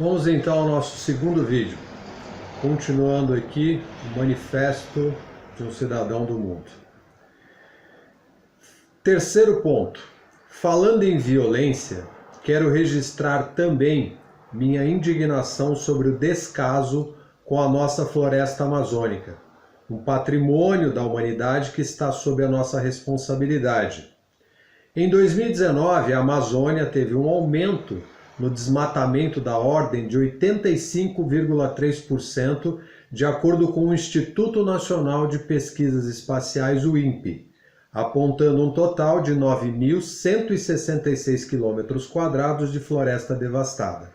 Vamos então ao nosso segundo vídeo, continuando aqui o Manifesto de um Cidadão do Mundo. Terceiro ponto, falando em violência, quero registrar também minha indignação sobre o descaso com a nossa floresta amazônica, um patrimônio da humanidade que está sob a nossa responsabilidade. Em 2019, a Amazônia teve um aumento no desmatamento da ordem de 85,3%, de acordo com o Instituto Nacional de Pesquisas Espaciais, o INPE, apontando um total de 9.166 km² de floresta devastada.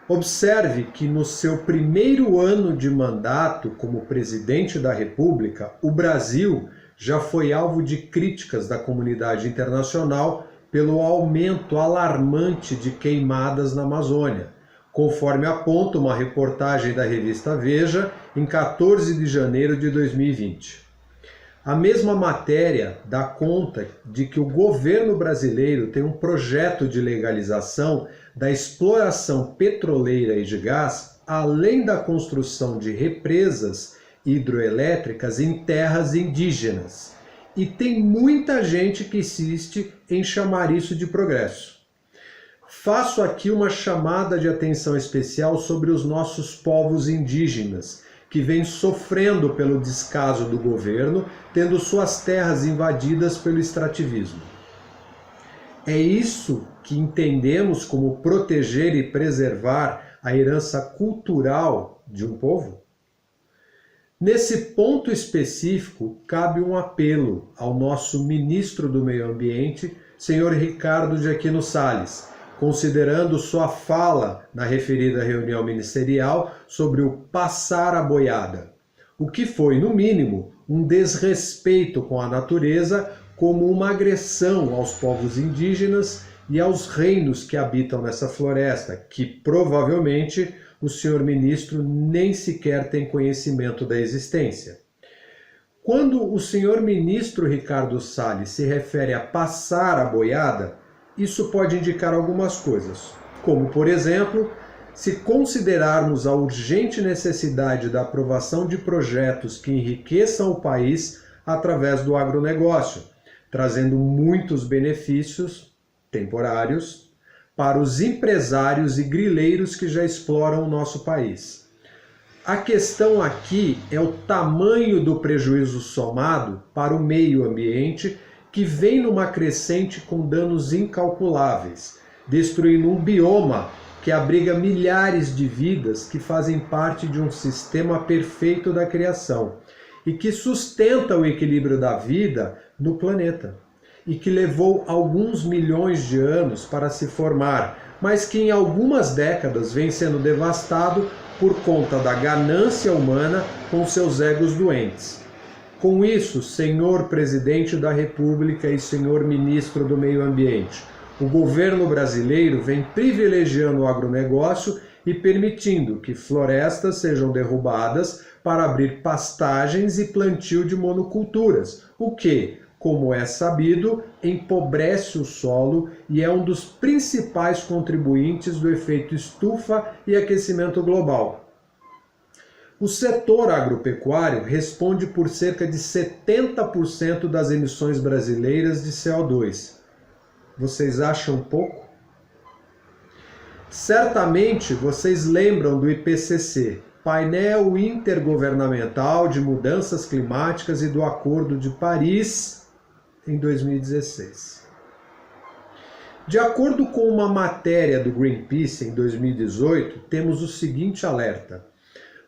Observe que no seu primeiro ano de mandato como presidente da República, o Brasil já foi alvo de críticas da comunidade internacional pelo aumento alarmante de queimadas na Amazônia, conforme aponta uma reportagem da revista Veja em 14 de janeiro de 2020. A mesma matéria dá conta de que o governo brasileiro tem um projeto de legalização da exploração petroleira e de gás, além da construção de represas hidroelétricas em terras indígenas. E tem muita gente que insiste em chamar isso de progresso. Faço aqui uma chamada de atenção especial sobre os nossos povos indígenas, que vêm sofrendo pelo descaso do governo, tendo suas terras invadidas pelo extrativismo. É isso que entendemos como proteger e preservar a herança cultural de um povo? Nesse ponto específico, cabe um apelo ao nosso ministro do Meio Ambiente, senhor Ricardo de Aquino Salles, considerando sua fala na referida reunião ministerial sobre o passar a boiada, o que foi, no mínimo, um desrespeito com a natureza, como uma agressão aos povos indígenas e aos reinos que habitam nessa floresta, que provavelmente o senhor ministro nem sequer tem conhecimento da existência. Quando o senhor ministro Ricardo Salles se refere a passar a boiada, isso pode indicar algumas coisas, como, por exemplo, se considerarmos a urgente necessidade da aprovação de projetos que enriqueçam o país através do agronegócio, trazendo muitos benefícios temporários para os empresários e grileiros que já exploram o nosso país. A questão aqui é o tamanho do prejuízo somado para o meio ambiente, que vem numa crescente com danos incalculáveis, destruindo um bioma que abriga milhares de vidas que fazem parte de um sistema perfeito da criação e que sustenta o equilíbrio da vida no planeta, e que levou alguns milhões de anos para se formar, mas que em algumas décadas vem sendo devastado por conta da ganância humana com seus egos doentes. Com isso, senhor presidente da República e senhor ministro do Meio Ambiente, o governo brasileiro vem privilegiando o agronegócio e permitindo que florestas sejam derrubadas para abrir pastagens e plantio de monoculturas, o que, como é sabido, empobrece o solo e é um dos principais contribuintes do efeito estufa e aquecimento global. O setor agropecuário responde por cerca de 70% das emissões brasileiras de CO2. Vocês acham pouco? Certamente vocês lembram do IPCC, Painel Intergovernamental de Mudanças Climáticas, e do Acordo de Paris, em 2016. De acordo com uma matéria do Greenpeace em 2018, temos o seguinte alerta.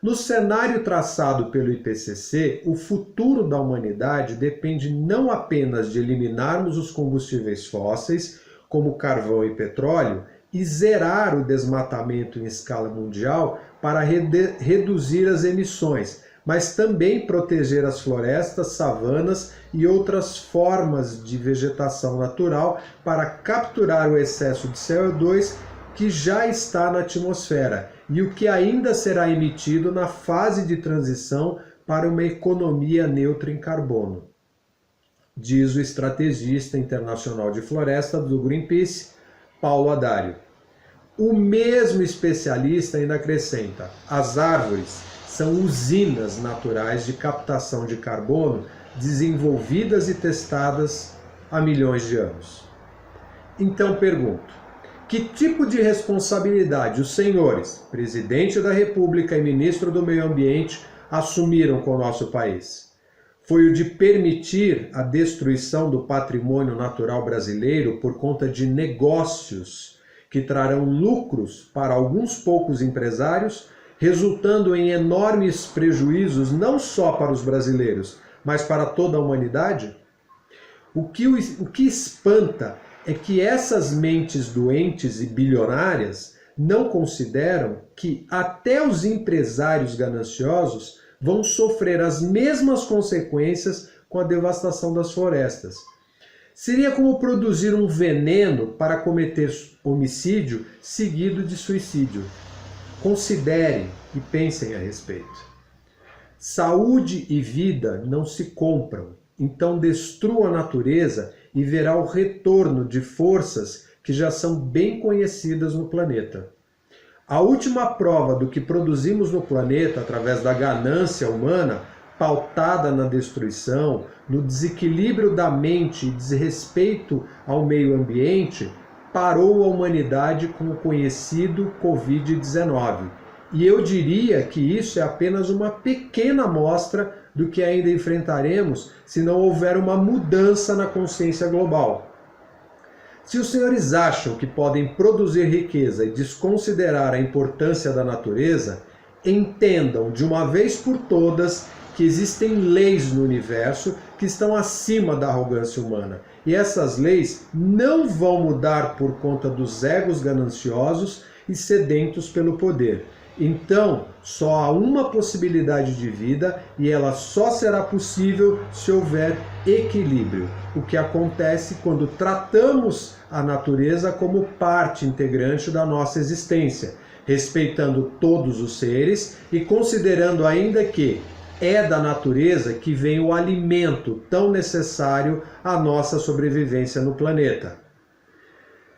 No cenário traçado pelo IPCC, o futuro da humanidade depende não apenas de eliminarmos os combustíveis fósseis, como carvão e petróleo, e zerar o desmatamento em escala mundial para reduzir as emissões, mas também proteger as florestas, savanas e outras formas de vegetação natural para capturar o excesso de CO2 que já está na atmosfera e o que ainda será emitido na fase de transição para uma economia neutra em carbono, diz o estrategista internacional de floresta do Greenpeace, Paulo Haddari. O mesmo especialista ainda acrescenta: as árvores são usinas naturais de captação de carbono desenvolvidas e testadas há milhões de anos. Então pergunto, que tipo de responsabilidade os senhores, presidente da República e ministro do Meio Ambiente, assumiram com o nosso país? Foi o de permitir a destruição do patrimônio natural brasileiro por conta de negócios que trarão lucros para alguns poucos empresários, resultando em enormes prejuízos não só para os brasileiros, mas para toda a humanidade? O que espanta é que essas mentes doentes e bilionárias não consideram que até os empresários gananciosos vão sofrer as mesmas consequências com a devastação das florestas. Seria como produzir um veneno para cometer homicídio seguido de suicídio. Considerem e pensem a respeito. Saúde e vida não se compram, então destrua a natureza e verá o retorno de forças que já são bem conhecidas no planeta. A última prova do que produzimos no planeta através da ganância humana, pautada na destruição, no desequilíbrio da mente e desrespeito ao meio ambiente, parou a humanidade com o conhecido Covid-19. E eu diria que isso é apenas uma pequena amostra do que ainda enfrentaremos se não houver uma mudança na consciência global. Se os senhores acham que podem produzir riqueza e desconsiderar a importância da natureza, entendam de uma vez por todas que existem leis no universo que estão acima da arrogância humana. E essas leis não vão mudar por conta dos egos gananciosos e sedentos pelo poder. Então, só há uma possibilidade de vida e ela só será possível se houver equilíbrio. O que acontece quando tratamos a natureza como parte integrante da nossa existência, respeitando todos os seres e considerando ainda que é da natureza que vem o alimento tão necessário à nossa sobrevivência no planeta.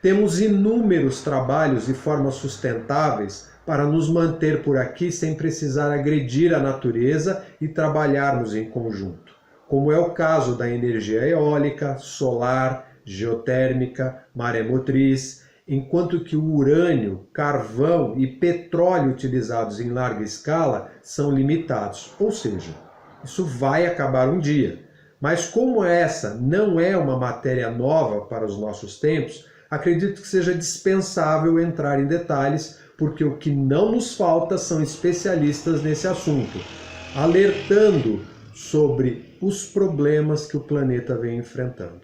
Temos inúmeros trabalhos de formas sustentáveis para nos manter por aqui sem precisar agredir a natureza e trabalharmos em conjunto, como é o caso da energia eólica, solar, geotérmica, maremotriz, enquanto que o urânio, carvão e petróleo utilizados em larga escala são limitados, ou seja, isso vai acabar um dia. Mas como essa não é uma matéria nova para os nossos tempos, acredito que seja dispensável entrar em detalhes, porque o que não nos falta são especialistas nesse assunto, alertando sobre os problemas que o planeta vem enfrentando.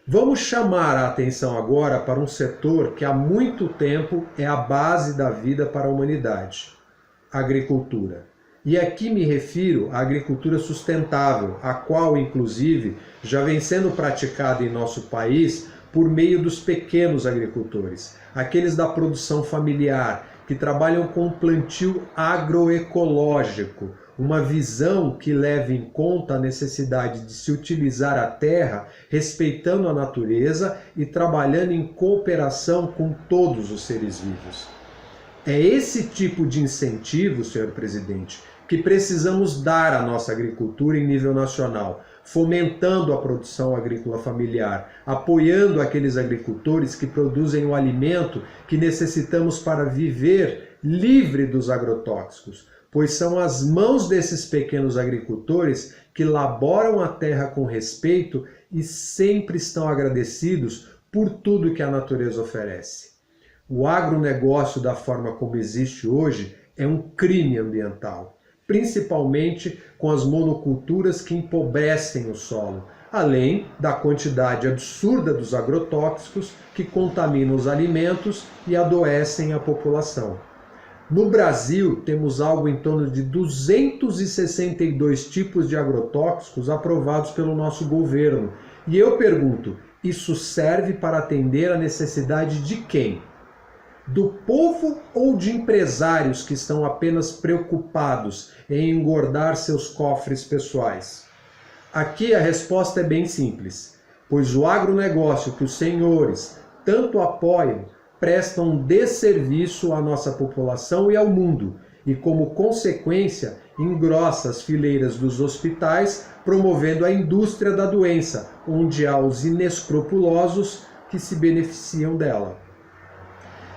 Vamos chamar a atenção agora para um setor que há muito tempo é a base da vida para a humanidade, a agricultura. E aqui me refiro à agricultura sustentável, a qual, inclusive, já vem sendo praticada em nosso país por meio dos pequenos agricultores, aqueles da produção familiar, que trabalham com plantio agroecológico, uma visão que leva em conta a necessidade de se utilizar a terra, respeitando a natureza e trabalhando em cooperação com todos os seres vivos. É esse tipo de incentivo, senhor presidente, que precisamos dar à nossa agricultura em nível nacional, fomentando a produção agrícola familiar, apoiando aqueles agricultores que produzem o alimento que necessitamos para viver livre dos agrotóxicos, pois são as mãos desses pequenos agricultores que laboram a terra com respeito e sempre estão agradecidos por tudo que a natureza oferece. O agronegócio, da forma como existe hoje, é um crime ambiental, principalmente com as monoculturas que empobrecem o solo, além da quantidade absurda dos agrotóxicos que contaminam os alimentos e adoecem a população. No Brasil, temos algo em torno de 262 tipos de agrotóxicos aprovados pelo nosso governo. E eu pergunto, isso serve para atender a necessidade de quem? Do povo ou de empresários que estão apenas preocupados em engordar seus cofres pessoais? Aqui a resposta é bem simples, pois o agronegócio que os senhores tanto apoiam prestam um desserviço à nossa população e ao mundo, e como consequência engrossa as fileiras dos hospitais, promovendo a indústria da doença, onde há os inescrupulosos que se beneficiam dela.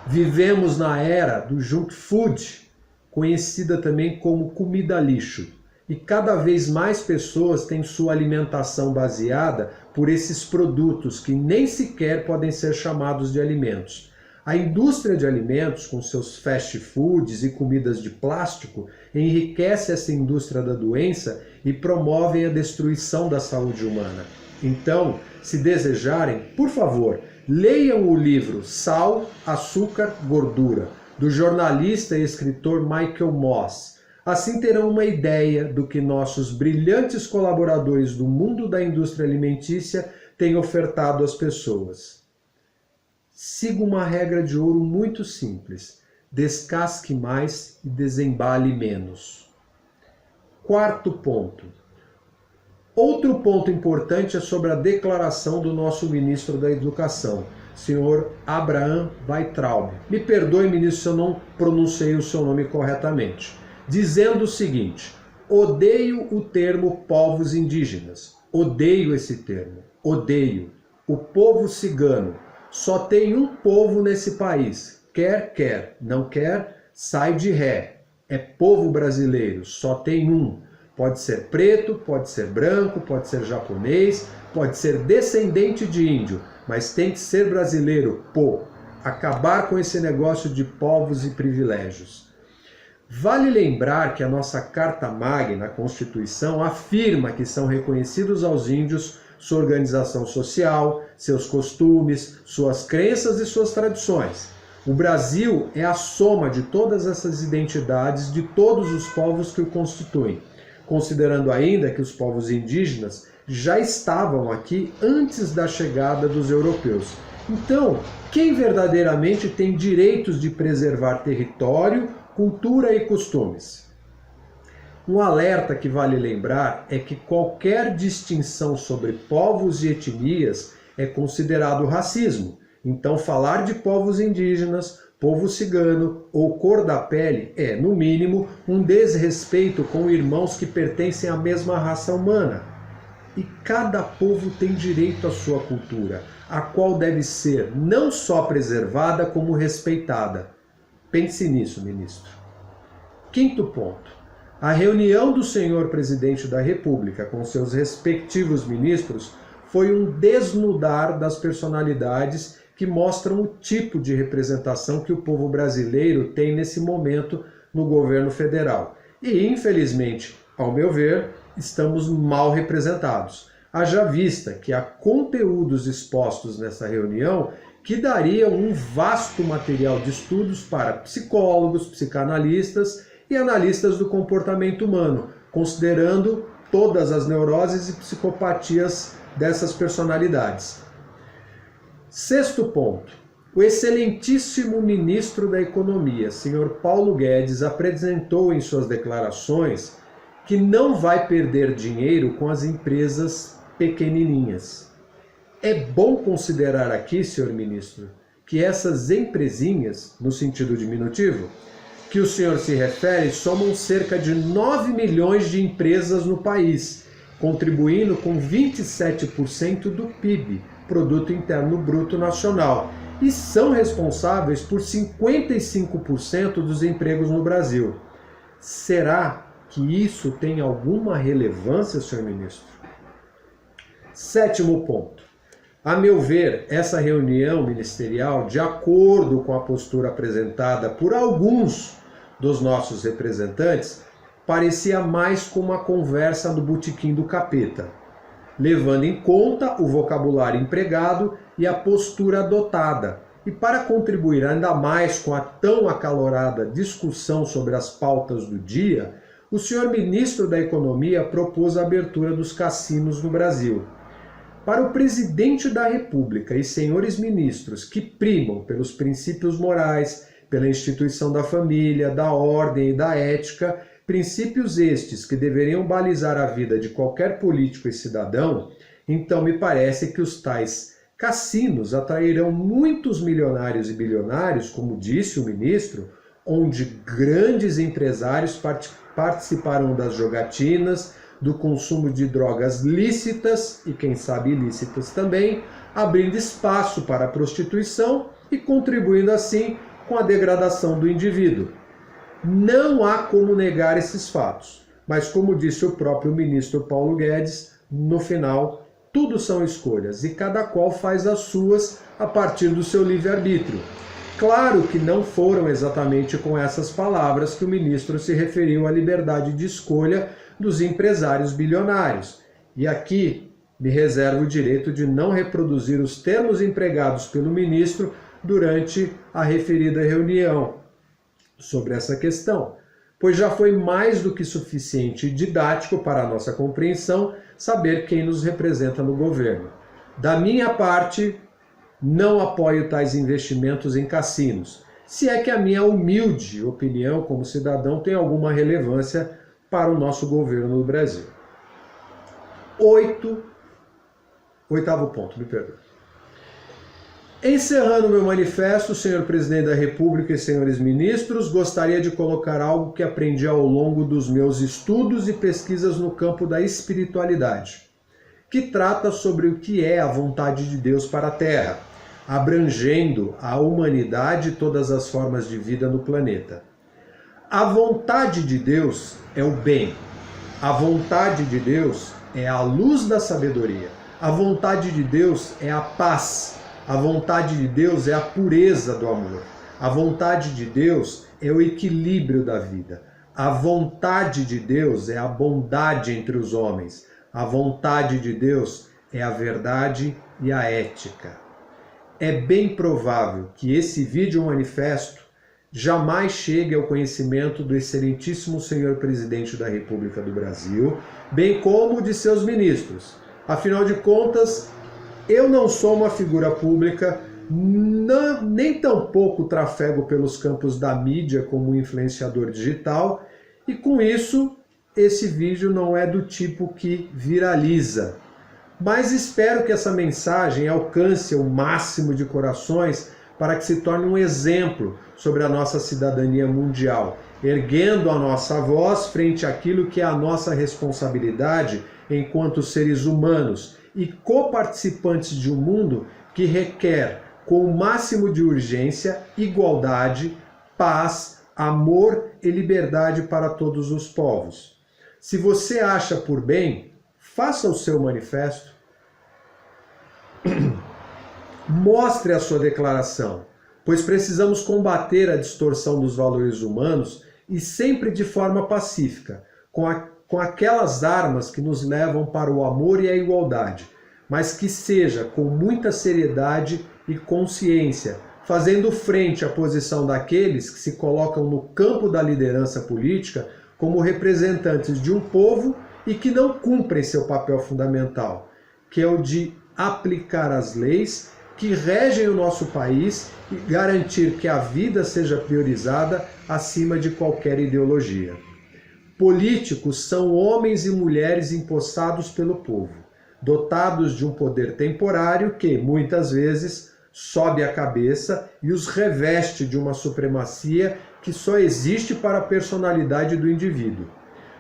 Vivemos na era do junk food, conhecida também como comida lixo, e cada vez mais pessoas têm sua alimentação baseada por esses produtos que nem sequer podem ser chamados de alimentos. A indústria de alimentos, com seus fast foods e comidas de plástico, enriquece essa indústria da doença e promove a destruição da saúde humana. Então, se desejarem, por favor, leiam o livro Sal, Açúcar, Gordura, do jornalista e escritor Michael Moss. Assim terão uma ideia do que nossos brilhantes colaboradores do mundo da indústria alimentícia têm ofertado às pessoas. Siga uma regra de ouro muito simples: descasque mais e desembale menos. Quarto ponto. Outro ponto importante é sobre a declaração do nosso ministro da Educação, senhor Abraham Weintraub. Me perdoe, ministro, se eu não pronunciei o seu nome corretamente. Dizendo o seguinte: odeio o termo povos indígenas. Odeio esse termo. Odeio. O povo cigano. Só tem um povo nesse país. Quer, não quer, sai de ré. É povo brasileiro, só tem um. Pode ser preto, pode ser branco, pode ser japonês, pode ser descendente de índio, mas tem que ser brasileiro, pô. Acabar com esse negócio de povos e privilégios. Vale lembrar que a nossa Carta Magna, a Constituição, afirma que são reconhecidos aos índios sua organização social, seus costumes, suas crenças e suas tradições. O Brasil é a soma de todas essas identidades de todos os povos que o constituem, considerando ainda que os povos indígenas já estavam aqui antes da chegada dos europeus. Então, quem verdadeiramente tem direitos de preservar território, cultura e costumes? Um alerta que vale lembrar é que qualquer distinção sobre povos e etnias é considerado racismo. Então, falar de povos indígenas, povo cigano ou cor da pele é, no mínimo, um desrespeito com irmãos que pertencem à mesma raça humana. E cada povo tem direito à sua cultura, a qual deve ser não só preservada, como respeitada. Pense nisso, ministro. Quinto ponto. A reunião do senhor presidente da República com seus respectivos ministros foi um desnudar das personalidades que mostram o tipo de representação que o povo brasileiro tem nesse momento no governo federal. E, infelizmente, ao meu ver, estamos mal representados. Haja vista que há conteúdos expostos nessa reunião que dariam um vasto material de estudos para psicólogos, psicanalistas e analistas do comportamento humano, considerando todas as neuroses e psicopatias dessas personalidades. Sexto ponto. O excelentíssimo ministro da Economia, senhor Paulo Guedes, apresentou em suas declarações que não vai perder dinheiro com as empresas pequenininhas. É bom considerar aqui, senhor ministro, que essas empresinhas, no sentido diminutivo, que o senhor se refere, somam cerca de 9 milhões de empresas no país, contribuindo com 27% do PIB, Produto Interno Bruto Nacional, e são responsáveis por 55% dos empregos no Brasil. Será que isso tem alguma relevância, senhor ministro? Sétimo ponto. A meu ver, essa reunião ministerial, de acordo com a postura apresentada por alguns dos nossos representantes, parecia mais como uma conversa no botequim do capeta, levando em conta o vocabulário empregado e a postura adotada. E para contribuir ainda mais com a tão acalorada discussão sobre as pautas do dia, o senhor ministro da Economia propôs a abertura dos cassinos no Brasil. Para o presidente da República e senhores ministros que primam pelos princípios morais, pela instituição da família, da ordem e da ética, princípios estes que deveriam balizar a vida de qualquer político e cidadão, então me parece que os tais Cassinos atrairão muitos milionários e bilionários, como disse o ministro, onde grandes empresários participarão das jogatinas, do consumo de drogas lícitas e, quem sabe, ilícitas também, abrindo espaço para a prostituição e contribuindo assim com a degradação do indivíduo. Não há como negar esses fatos, mas como disse o próprio ministro Paulo Guedes, no final, tudo são escolhas e cada qual faz as suas a partir do seu livre-arbítrio. Claro que não foram exatamente com essas palavras que o ministro se referiu à liberdade de escolha dos empresários bilionários. E aqui me reservo o direito de não reproduzir os termos empregados pelo ministro durante a referida reunião sobre essa questão, pois já foi mais do que suficiente e didático para a nossa compreensão saber quem nos representa no governo. Da minha parte, não apoio tais investimentos em cassinos, se é que a minha humilde opinião como cidadão tem alguma relevância para o nosso governo no Brasil. Oitavo ponto, me perdoe. Encerrando meu manifesto, senhor presidente da República e senhores ministros, gostaria de colocar algo que aprendi ao longo dos meus estudos e pesquisas no campo da espiritualidade, que trata sobre o que é a vontade de Deus para a Terra, abrangendo a humanidade e todas as formas de vida no planeta. A vontade de Deus é o bem. A vontade de Deus é a luz da sabedoria. A vontade de Deus é a paz. A vontade de Deus é a pureza do amor. A vontade de Deus é o equilíbrio da vida. A vontade de Deus é a bondade entre os homens. A vontade de Deus é a verdade e a ética. É bem provável que esse vídeo manifesto jamais chegue ao conhecimento do excelentíssimo senhor presidente da República do Brasil, bem como de seus ministros. Afinal de contas, eu não sou uma figura pública, nem tampouco trafego pelos campos da mídia como influenciador digital, e com isso, esse vídeo não é do tipo que viraliza. Mas espero que essa mensagem alcance o máximo de corações para que se torne um exemplo sobre a nossa cidadania mundial, erguendo a nossa voz frente àquilo que é a nossa responsabilidade enquanto seres humanos e coparticipantes de um mundo que requer, com o máximo de urgência, igualdade, paz, amor e liberdade para todos os povos. Se você acha por bem, faça o seu manifesto. Mostre a sua declaração, pois precisamos combater a distorção dos valores humanos e sempre de forma pacífica, com aquelas armas que nos levam para o amor e a igualdade, mas que seja com muita seriedade e consciência, fazendo frente à posição daqueles que se colocam no campo da liderança política como representantes de um povo e que não cumprem seu papel fundamental, que é o de aplicar as leis que regem o nosso país e garantir que a vida seja priorizada acima de qualquer ideologia. Políticos são homens e mulheres empossados pelo povo, dotados de um poder temporário que, muitas vezes, sobe a cabeça e os reveste de uma supremacia que só existe para a personalidade do indivíduo.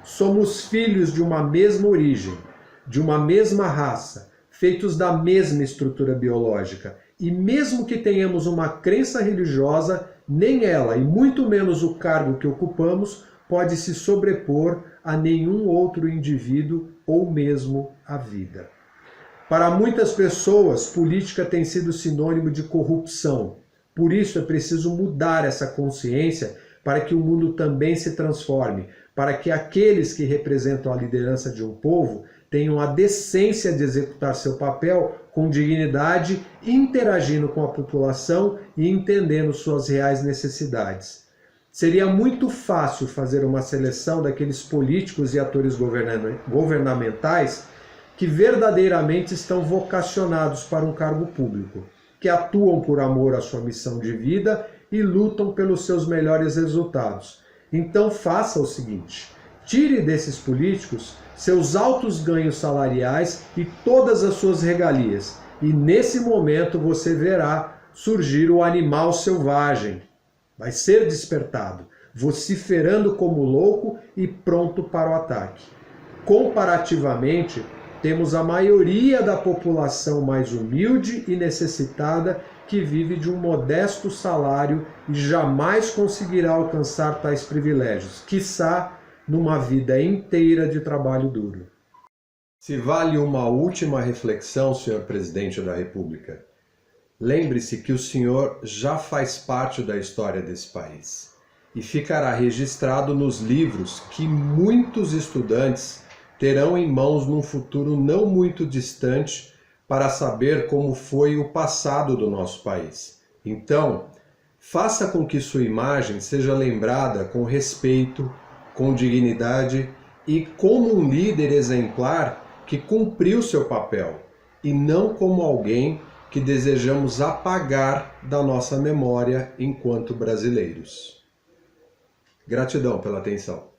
Somos filhos de uma mesma origem, de uma mesma raça, feitos da mesma estrutura biológica, e mesmo que tenhamos uma crença religiosa, nem ela, e muito menos o cargo que ocupamos, pode se sobrepor a nenhum outro indivíduo ou mesmo a vida. Para muitas pessoas, política tem sido sinônimo de corrupção. Por isso é preciso mudar essa consciência para que o mundo também se transforme, para que aqueles que representam a liderança de um povo tenham a decência de executar seu papel com dignidade, interagindo com a população e entendendo suas reais necessidades. Seria muito fácil fazer uma seleção daqueles políticos e atores governamentais que verdadeiramente estão vocacionados para um cargo público, que atuam por amor à sua missão de vida e lutam pelos seus melhores resultados. Então faça o seguinte: tire desses políticos seus altos ganhos salariais e todas as suas regalias e nesse momento você verá surgir o animal selvagem. Vai ser despertado, vociferando como louco e pronto para o ataque. Comparativamente, temos a maioria da população mais humilde e necessitada que vive de um modesto salário e jamais conseguirá alcançar tais privilégios, quiçá numa vida inteira de trabalho duro. Se vale uma última reflexão, senhor presidente da República, lembre-se que o senhor já faz parte da história desse país e ficará registrado nos livros que muitos estudantes terão em mãos num futuro não muito distante para saber como foi o passado do nosso país. Então, faça com que sua imagem seja lembrada com respeito, com dignidade e como um líder exemplar que cumpriu seu papel, e não como alguém que desejamos apagar da nossa memória enquanto brasileiros. Gratidão pela atenção.